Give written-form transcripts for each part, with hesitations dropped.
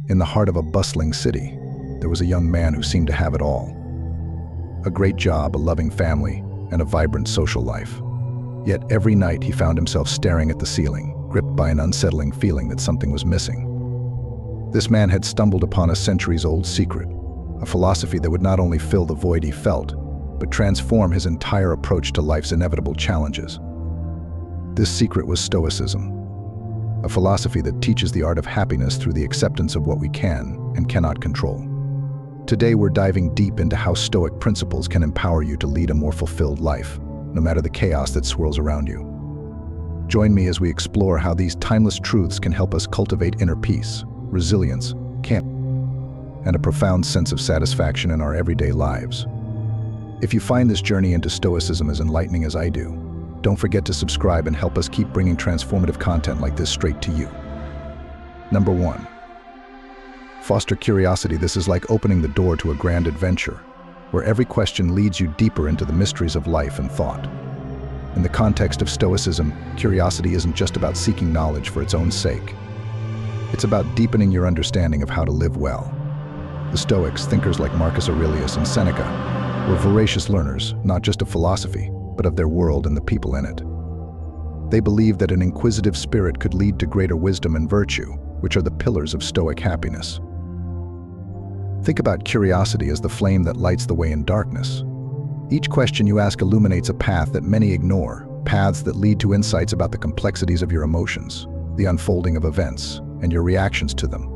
In the heart of a bustling city, there was a young man who seemed to have it all. A great job, a loving family, and a vibrant social life. Yet every night he found himself staring at the ceiling, gripped by an unsettling feeling that something was missing. This man had stumbled upon a centuries-old secret, a philosophy that would not only fill the void he felt, but transform his entire approach to life's inevitable challenges. This secret was Stoicism, a philosophy that teaches the art of happiness through the acceptance of what we can and cannot control. Today we're diving deep into how Stoic principles can empower you to lead a more fulfilled life, no matter the chaos that swirls around you. Join me as we explore how these timeless truths can help us cultivate inner peace, resilience, and a profound sense of satisfaction in our everyday lives. If you find this journey into Stoicism as enlightening as I do, don't forget to subscribe and help us keep bringing transformative content like this straight to you. Number 1. Foster curiosity. This is like opening the door to a grand adventure, where every question leads you deeper into the mysteries of life and thought. In the context of Stoicism, curiosity isn't just about seeking knowledge for its own sake. It's about deepening your understanding of how to live well. The Stoics, thinkers like Marcus Aurelius and Seneca, were voracious learners, not just of philosophy, but of their world and the people in it. They believed that an inquisitive spirit could lead to greater wisdom and virtue, which are the pillars of Stoic happiness. Think about curiosity as the flame that lights the way in darkness. Each question you ask illuminates a path that many ignore, paths that lead to insights about the complexities of your emotions, the unfolding of events, and your reactions to them.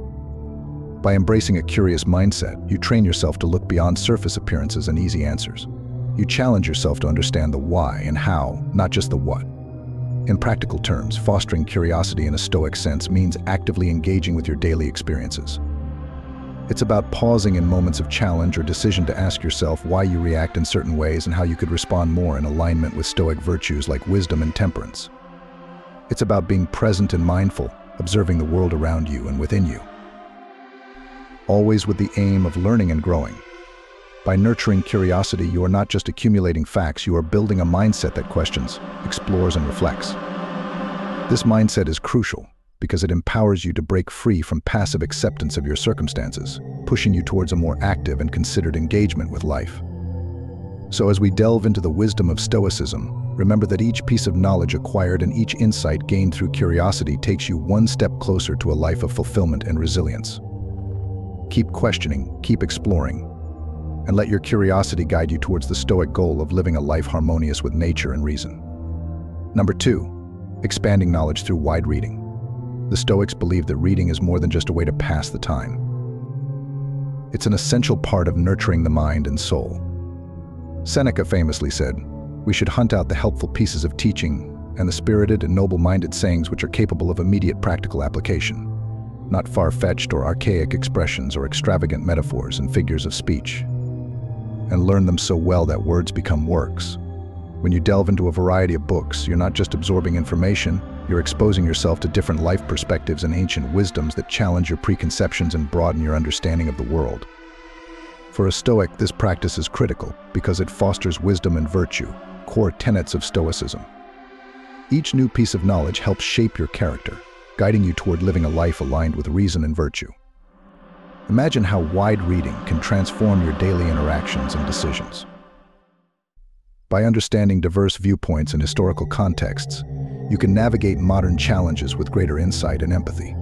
By embracing a curious mindset, you train yourself to look beyond surface appearances and easy answers. You challenge yourself to understand the why and how, not just the what. In practical terms, fostering curiosity in a Stoic sense means actively engaging with your daily experiences. It's about pausing in moments of challenge or decision to ask yourself why you react in certain ways and how you could respond more in alignment with Stoic virtues like wisdom and temperance. It's about being present and mindful, observing the world around you and within you, always with the aim of learning and growing. By nurturing curiosity, you are not just accumulating facts, you are building a mindset that questions, explores, and reflects. This mindset is crucial because it empowers you to break free from passive acceptance of your circumstances, pushing you towards a more active and considered engagement with life. So as we delve into the wisdom of Stoicism, remember that each piece of knowledge acquired and each insight gained through curiosity takes you one step closer to a life of fulfillment and resilience. Keep questioning, keep exploring, and let your curiosity guide you towards the Stoic goal of living a life harmonious with nature and reason. Number 2, expanding knowledge through wide reading. The Stoics believe that reading is more than just a way to pass the time. It's an essential part of nurturing the mind and soul. Seneca famously said, "We should hunt out the helpful pieces of teaching and the spirited and noble-minded sayings which are capable of immediate practical application, not far-fetched or archaic expressions or extravagant metaphors and figures of speech, and learn them so well that words become works." When you delve into a variety of books, you're not just absorbing information, you're exposing yourself to different life perspectives and ancient wisdoms that challenge your preconceptions and broaden your understanding of the world. For a Stoic, this practice is critical because it fosters wisdom and virtue, core tenets of Stoicism. Each new piece of knowledge helps shape your character, guiding you toward living a life aligned with reason and virtue. Imagine how wide reading can transform your daily interactions and decisions. By understanding diverse viewpoints and historical contexts, you can navigate modern challenges with greater insight and empathy.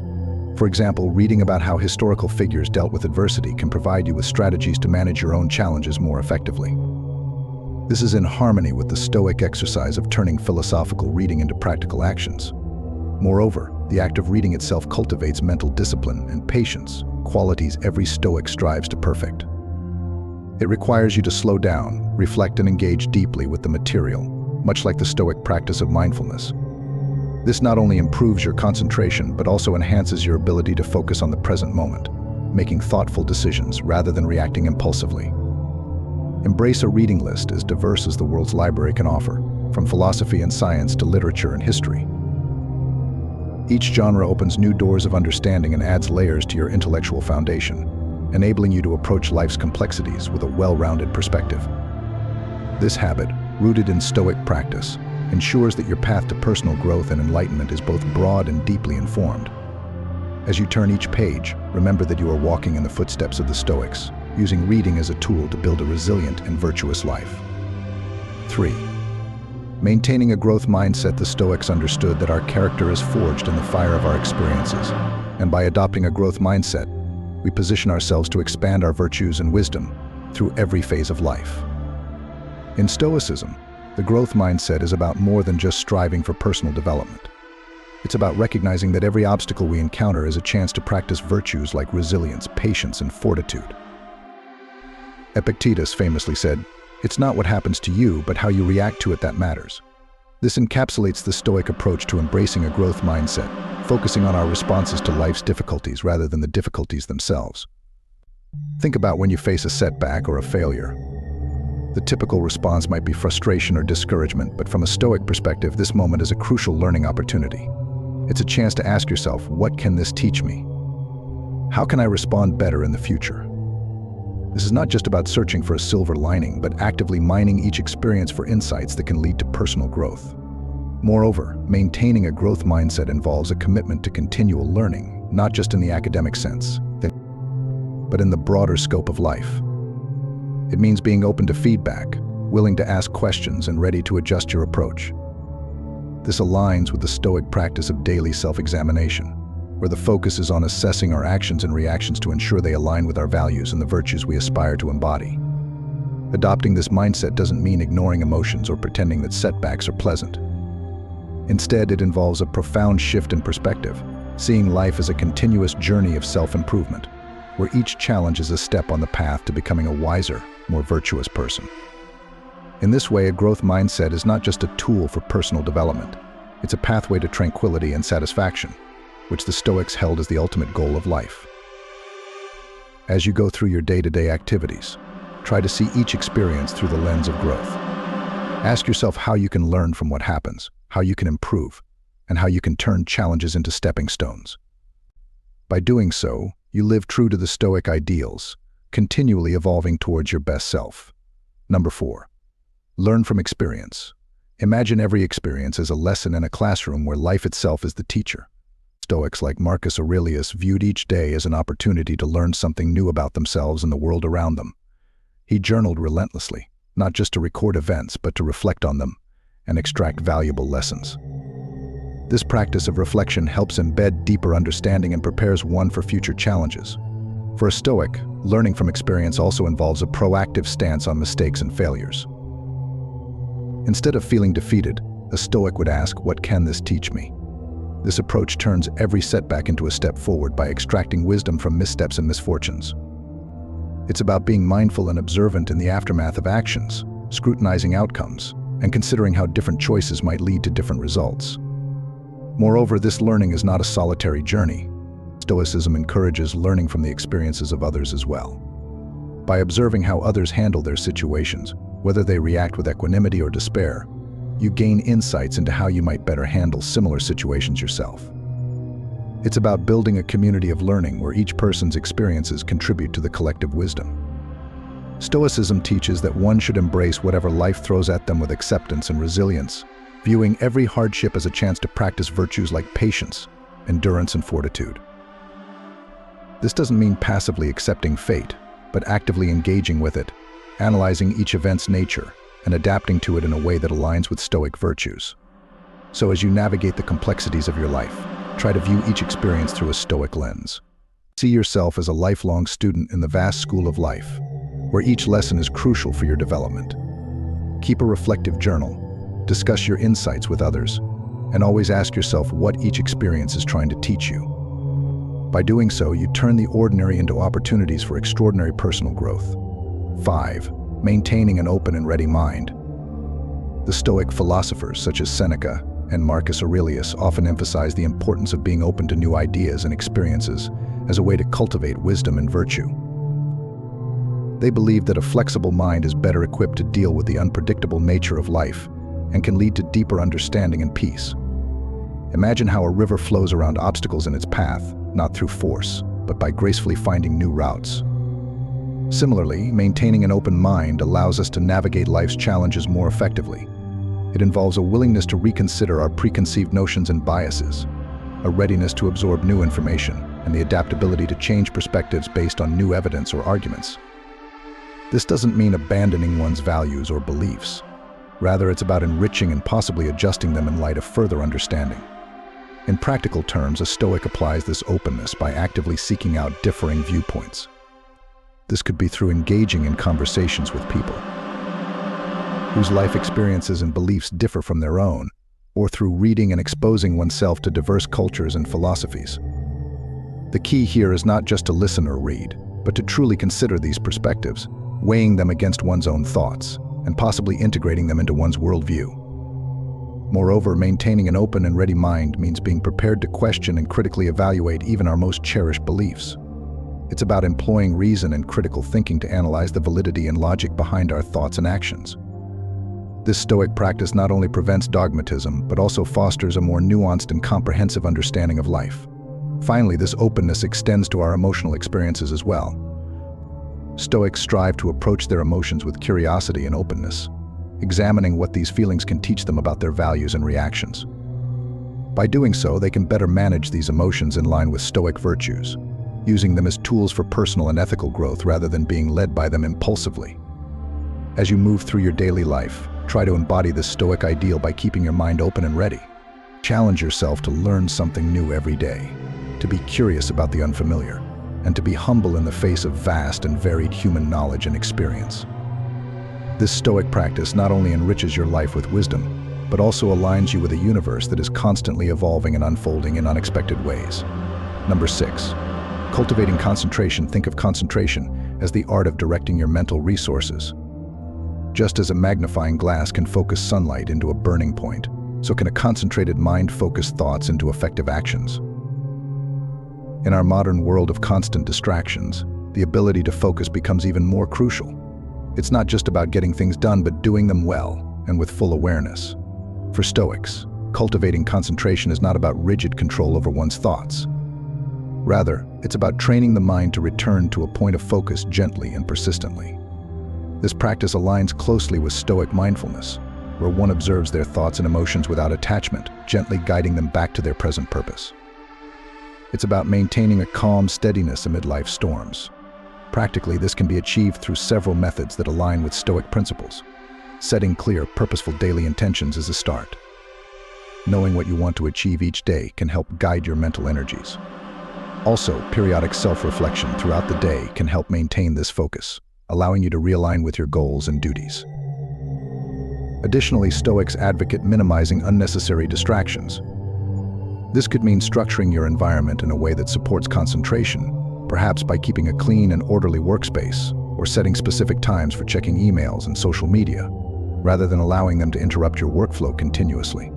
For example, reading about how historical figures dealt with adversity can provide you with strategies to manage your own challenges more effectively. This is in harmony with the Stoic exercise of turning philosophical reading into practical actions. Moreover, the act of reading itself cultivates mental discipline and patience, qualities every Stoic strives to perfect. It requires you to slow down, reflect, and engage deeply with the material, much like the Stoic practice of mindfulness. This not only improves your concentration, but also enhances your ability to focus on the present moment, making thoughtful decisions rather than reacting impulsively. Embrace a reading list as diverse as the world's library can offer, from philosophy and science to literature and history. Each genre opens new doors of understanding and adds layers to your intellectual foundation, enabling you to approach life's complexities with a well-rounded perspective. This habit, rooted in Stoic practice, ensures that your path to personal growth and enlightenment is both broad and deeply informed. As you turn each page, remember that you are walking in the footsteps of the Stoics, using reading as a tool to build a resilient and virtuous life. 3. Maintaining a growth mindset. The Stoics understood that our character is forged in the fire of our experiences, and by adopting a growth mindset, we position ourselves to expand our virtues and wisdom through every phase of life. In Stoicism, the growth mindset is about more than just striving for personal development. It's about recognizing that every obstacle we encounter is a chance to practice virtues like resilience, patience, and fortitude. Epictetus famously said, "It's not what happens to you, but how you react to it that matters." This encapsulates the Stoic approach to embracing a growth mindset, focusing on our responses to life's difficulties rather than the difficulties themselves. Think about when you face a setback or a failure. The typical response might be frustration or discouragement, but from a Stoic perspective, this moment is a crucial learning opportunity. It's a chance to ask yourself, what can this teach me? How can I respond better in the future? This is not just about searching for a silver lining, but actively mining each experience for insights that can lead to personal growth. Moreover, maintaining a growth mindset involves a commitment to continual learning, not just in the academic sense, but in the broader scope of life. It means being open to feedback, willing to ask questions, and ready to adjust your approach. This aligns with the Stoic practice of daily self-examination, where the focus is on assessing our actions and reactions to ensure they align with our values and the virtues we aspire to embody. Adopting this mindset doesn't mean ignoring emotions or pretending that setbacks are pleasant. Instead, it involves a profound shift in perspective, seeing life as a continuous journey of self-improvement, where each challenge is a step on the path to becoming a wiser, more virtuous person. In this way, a growth mindset is not just a tool for personal development. It's a pathway to tranquility and satisfaction, which the Stoics held as the ultimate goal of life. As you go through your day-to-day activities, try to see each experience through the lens of growth. Ask yourself how you can learn from what happens, how you can improve, and how you can turn challenges into stepping stones. By doing so, you live true to the Stoic ideals, continually evolving towards your best self. Number 4. Learn from experience. Imagine every experience as a lesson in a classroom where life itself is the teacher. Stoics like Marcus Aurelius viewed each day as an opportunity to learn something new about themselves and the world around them. He journaled relentlessly, not just to record events, but to reflect on them and extract valuable lessons. This practice of reflection helps embed deeper understanding and prepares one for future challenges. For a Stoic, learning from experience also involves a proactive stance on mistakes and failures. Instead of feeling defeated, a Stoic would ask, "What can this teach me?" This approach turns every setback into a step forward by extracting wisdom from missteps and misfortunes. It's about being mindful and observant in the aftermath of actions, scrutinizing outcomes, and considering how different choices might lead to different results. Moreover, this learning is not a solitary journey. Stoicism encourages learning from the experiences of others as well. By observing how others handle their situations, whether they react with equanimity or despair, you gain insights into how you might better handle similar situations yourself. It's about building a community of learning where each person's experiences contribute to the collective wisdom. Stoicism teaches that one should embrace whatever life throws at them with acceptance and resilience, viewing every hardship as a chance to practice virtues like patience, endurance, and fortitude. This doesn't mean passively accepting fate, but actively engaging with it, analyzing each event's nature, and adapting to it in a way that aligns with Stoic virtues. So as you navigate the complexities of your life, try to view each experience through a Stoic lens. See yourself as a lifelong student in the vast school of life, where each lesson is crucial for your development. Keep a reflective journal, discuss your insights with others, and always ask yourself what each experience is trying to teach you. By doing so, you turn the ordinary into opportunities for extraordinary personal growth. 5. Maintaining an open and ready mind. The Stoic philosophers such as Seneca and Marcus Aurelius often emphasize the importance of being open to new ideas and experiences as a way to cultivate wisdom and virtue. They believe that a flexible mind is better equipped to deal with the unpredictable nature of life and can lead to deeper understanding and peace. Imagine how a river flows around obstacles in its path, not through force, but by gracefully finding new routes. Similarly, maintaining an open mind allows us to navigate life's challenges more effectively. It involves a willingness to reconsider our preconceived notions and biases, a readiness to absorb new information, and the adaptability to change perspectives based on new evidence or arguments. This doesn't mean abandoning one's values or beliefs. Rather, it's about enriching and possibly adjusting them in light of further understanding. In practical terms, a Stoic applies this openness by actively seeking out differing viewpoints. This could be through engaging in conversations with people whose life experiences and beliefs differ from their own, or through reading and exposing oneself to diverse cultures and philosophies. The key here is not just to listen or read, but to truly consider these perspectives, weighing them against one's own thoughts, and possibly integrating them into one's worldview. Moreover, maintaining an open and ready mind means being prepared to question and critically evaluate even our most cherished beliefs. It's about employing reason and critical thinking to analyze the validity and logic behind our thoughts and actions. This Stoic practice not only prevents dogmatism, but also fosters a more nuanced and comprehensive understanding of life. Finally, this openness extends to our emotional experiences as well. Stoics strive to approach their emotions with curiosity and openness, examining what these feelings can teach them about their values and reactions. By doing so, they can better manage these emotions in line with Stoic virtues, using them as tools for personal and ethical growth rather than being led by them impulsively. As you move through your daily life, try to embody this Stoic ideal by keeping your mind open and ready. Challenge yourself to learn something new every day, to be curious about the unfamiliar, and to be humble in the face of vast and varied human knowledge and experience. This Stoic practice not only enriches your life with wisdom, but also aligns you with a universe that is constantly evolving and unfolding in unexpected ways. Number 6. Cultivating concentration. Think of concentration as the art of directing your mental resources. Just as a magnifying glass can focus sunlight into a burning point, so can a concentrated mind focus thoughts into effective actions. In our modern world of constant distractions, the ability to focus becomes even more crucial. It's not just about getting things done, but doing them well and with full awareness. For Stoics, cultivating concentration is not about rigid control over one's thoughts. Rather, it's about training the mind to return to a point of focus gently and persistently. This practice aligns closely with Stoic mindfulness, where one observes their thoughts and emotions without attachment, gently guiding them back to their present purpose. It's about maintaining a calm steadiness amid life's storms. Practically, this can be achieved through several methods that align with Stoic principles. Setting clear, purposeful daily intentions is a start. Knowing what you want to achieve each day can help guide your mental energies. Also, periodic self-reflection throughout the day can help maintain this focus, allowing you to realign with your goals and duties. Additionally, Stoics advocate minimizing unnecessary distractions. This could mean structuring your environment in a way that supports concentration, perhaps by keeping a clean and orderly workspace, or setting specific times for checking emails and social media, rather than allowing them to interrupt your workflow continuously.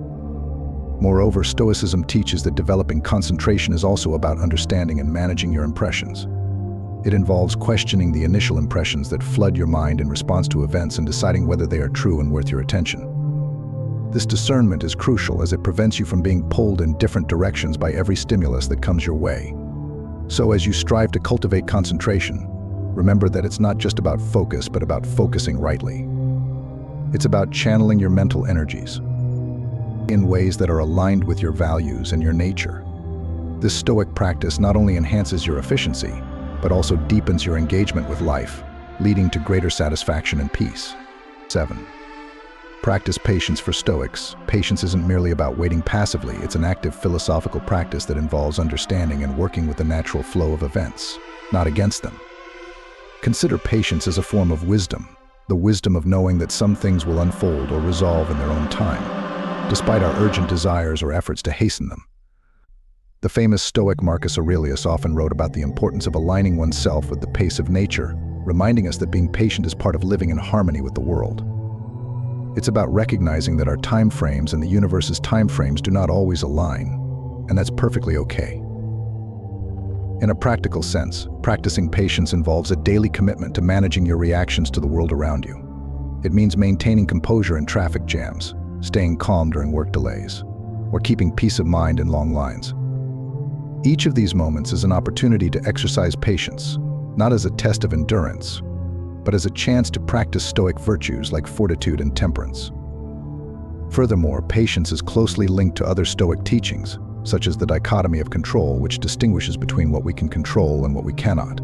Moreover, Stoicism teaches that developing concentration is also about understanding and managing your impressions. It involves questioning the initial impressions that flood your mind in response to events and deciding whether they are true and worth your attention. This discernment is crucial as it prevents you from being pulled in different directions by every stimulus that comes your way. So as you strive to cultivate concentration, remember that it's not just about focus, but about focusing rightly. It's about channeling your mental energies in ways that are aligned with your values and your nature. This Stoic practice not only enhances your efficiency, but also deepens your engagement with life, leading to greater satisfaction and peace. 7. Practice patience. For Stoics, patience isn't merely about waiting passively, it's an active philosophical practice that involves understanding and working with the natural flow of events, not against them. Consider patience as a form of wisdom, the wisdom of knowing that some things will unfold or resolve in their own time, despite our urgent desires or efforts to hasten them. The famous Stoic Marcus Aurelius often wrote about the importance of aligning oneself with the pace of nature, reminding us that being patient is part of living in harmony with the world. It's about recognizing that our time frames and the universe's time frames do not always align, and that's perfectly okay. In a practical sense, practicing patience involves a daily commitment to managing your reactions to the world around you. It means maintaining composure in traffic jams, staying calm during work delays, or keeping peace of mind in long lines. Each of these moments is an opportunity to exercise patience, not as a test of endurance, but as a chance to practice Stoic virtues like fortitude and temperance. Furthermore, patience is closely linked to other Stoic teachings, such as the dichotomy of control, which distinguishes between what we can control and what we cannot.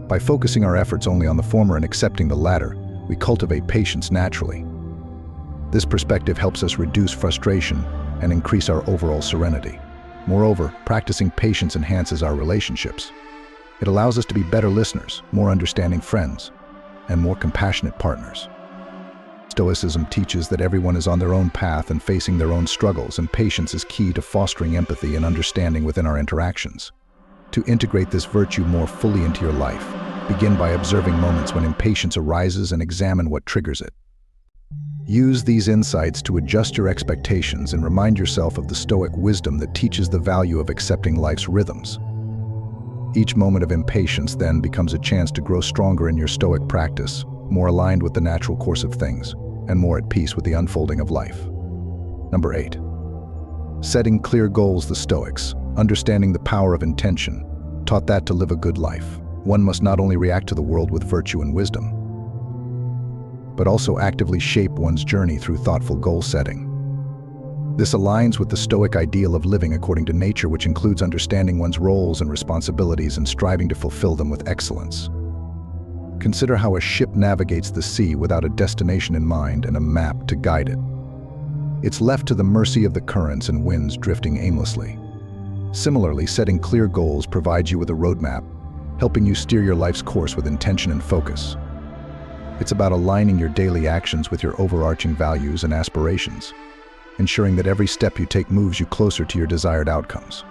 By focusing our efforts only on the former and accepting the latter, we cultivate patience naturally. This perspective helps us reduce frustration and increase our overall serenity. Moreover, practicing patience enhances our relationships. It allows us to be better listeners, more understanding friends, and more compassionate partners. Stoicism teaches that everyone is on their own path and facing their own struggles, and patience is key to fostering empathy and understanding within our interactions. To integrate this virtue more fully into your life, begin by observing moments when impatience arises and examine what triggers it. Use these insights to adjust your expectations and remind yourself of the Stoic wisdom that teaches the value of accepting life's rhythms. Each moment of impatience then becomes a chance to grow stronger in your Stoic practice, more aligned with the natural course of things, and more at peace with the unfolding of life. Number 8. Setting clear goals. The Stoics, understanding the power of intention, taught that to live a good life, one must not only react to the world with virtue and wisdom, but also actively shape one's journey through thoughtful goal setting. This aligns with the Stoic ideal of living according to nature, which includes understanding one's roles and responsibilities and striving to fulfill them with excellence. Consider how a ship navigates the sea without a destination in mind and a map to guide it. It's left to the mercy of the currents and winds drifting aimlessly. Similarly, setting clear goals provides you with a roadmap, helping you steer your life's course with intention and focus. It's about aligning your daily actions with your overarching values and aspirations, ensuring that every step you take moves you closer to your desired outcomes.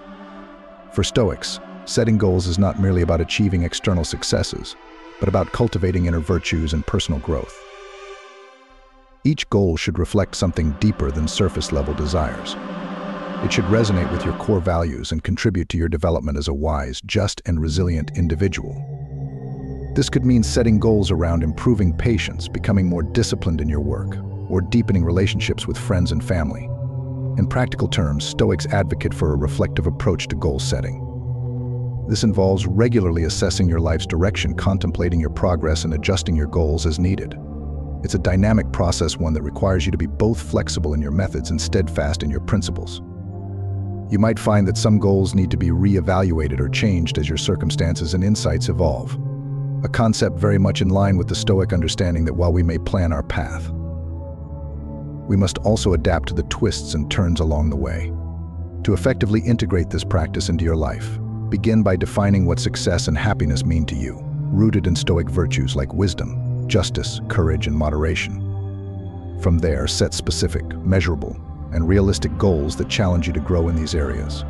For Stoics, setting goals is not merely about achieving external successes, but about cultivating inner virtues and personal growth. Each goal should reflect something deeper than surface-level desires. It should resonate with your core values and contribute to your development as a wise, just, and resilient individual. This could mean setting goals around improving patience, becoming more disciplined in your work, or deepening relationships with friends and family. In practical terms, Stoics advocate for a reflective approach to goal setting. This involves regularly assessing your life's direction, contemplating your progress, and adjusting your goals as needed. It's a dynamic process, one that requires you to be both flexible in your methods and steadfast in your principles. You might find that some goals need to be re-evaluated or changed as your circumstances and insights evolve, a concept very much in line with the Stoic understanding that while we may plan our path, we must also adapt to the twists and turns along the way. To effectively integrate this practice into your life, begin by defining what success and happiness mean to you, rooted in Stoic virtues like wisdom, justice, courage, and moderation. From there, set specific, measurable, and realistic goals that challenge you to grow in these areas.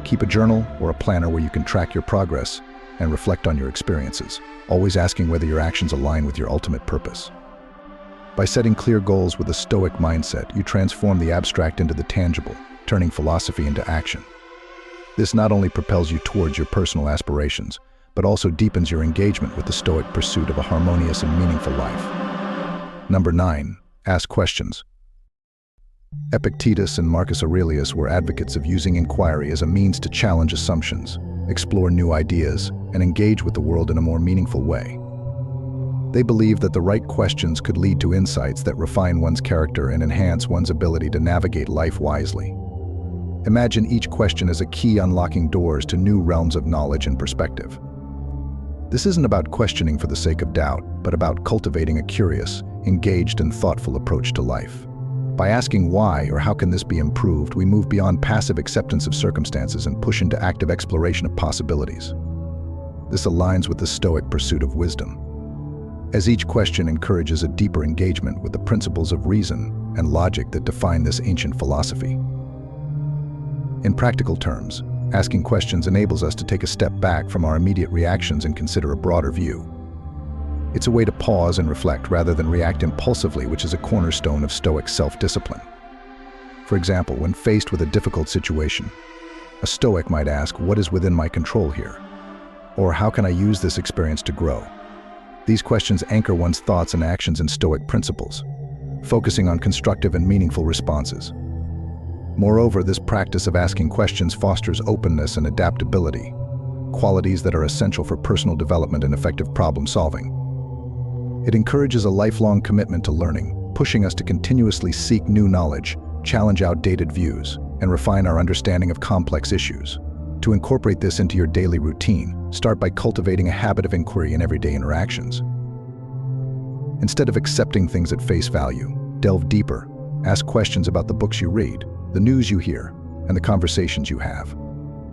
Keep a journal or a planner where you can track your progress and reflect on your experiences, always asking whether your actions align with your ultimate purpose. By setting clear goals with a Stoic mindset, you transform the abstract into the tangible, turning philosophy into action. This not only propels you towards your personal aspirations, but also deepens your engagement with the Stoic pursuit of a harmonious and meaningful life. Number 9. Ask questions. Epictetus and Marcus Aurelius were advocates of using inquiry as a means to challenge assumptions, explore new ideas, and engage with the world in a more meaningful way. They believed that the right questions could lead to insights that refine one's character and enhance one's ability to navigate life wisely. Imagine each question as a key unlocking doors to new realms of knowledge and perspective. This isn't about questioning for the sake of doubt, but about cultivating a curious, engaged, and thoughtful approach to life. By asking why or how can this be improved, we move beyond passive acceptance of circumstances and push into active exploration of possibilities. This aligns with the Stoic pursuit of wisdom, as each question encourages a deeper engagement with the principles of reason and logic that define this ancient philosophy. In practical terms, asking questions enables us to take a step back from our immediate reactions and consider a broader view. It's a way to pause and reflect rather than react impulsively, which is a cornerstone of Stoic self-discipline. For example, when faced with a difficult situation, a Stoic might ask, "What is within my control here?" Or, "How can I use this experience to grow?" These questions anchor one's thoughts and actions in Stoic principles, focusing on constructive and meaningful responses. Moreover, this practice of asking questions fosters openness and adaptability, qualities that are essential for personal development and effective problem-solving. It encourages a lifelong commitment to learning, pushing us to continuously seek new knowledge, challenge outdated views, and refine our understanding of complex issues. To incorporate this into your daily routine, start by cultivating a habit of inquiry in everyday interactions. Instead of accepting things at face value, delve deeper. Ask questions about the books you read, the news you hear, and the conversations you have.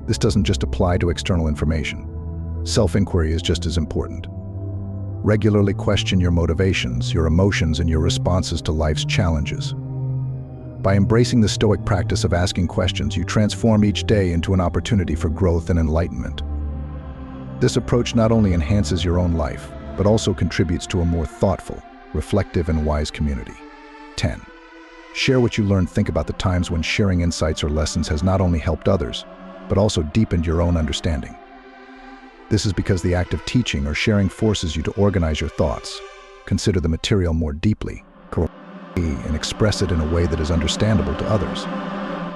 This doesn't just apply to external information. Self-inquiry is just as important. Regularly question your motivations, your emotions, and your responses to life's challenges. By embracing the Stoic practice of asking questions, you transform each day into an opportunity for growth and enlightenment. This approach not only enhances your own life, but also contributes to a more thoughtful, reflective, and wise community. 10. Share what you learned. Think about the times when sharing insights or lessons has not only helped others, but also deepened your own understanding. This is because the act of teaching or sharing forces you to organize your thoughts, consider the material more deeply, and express it in a way that is understandable to others.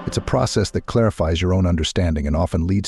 It's a process that clarifies your own understanding and often leads to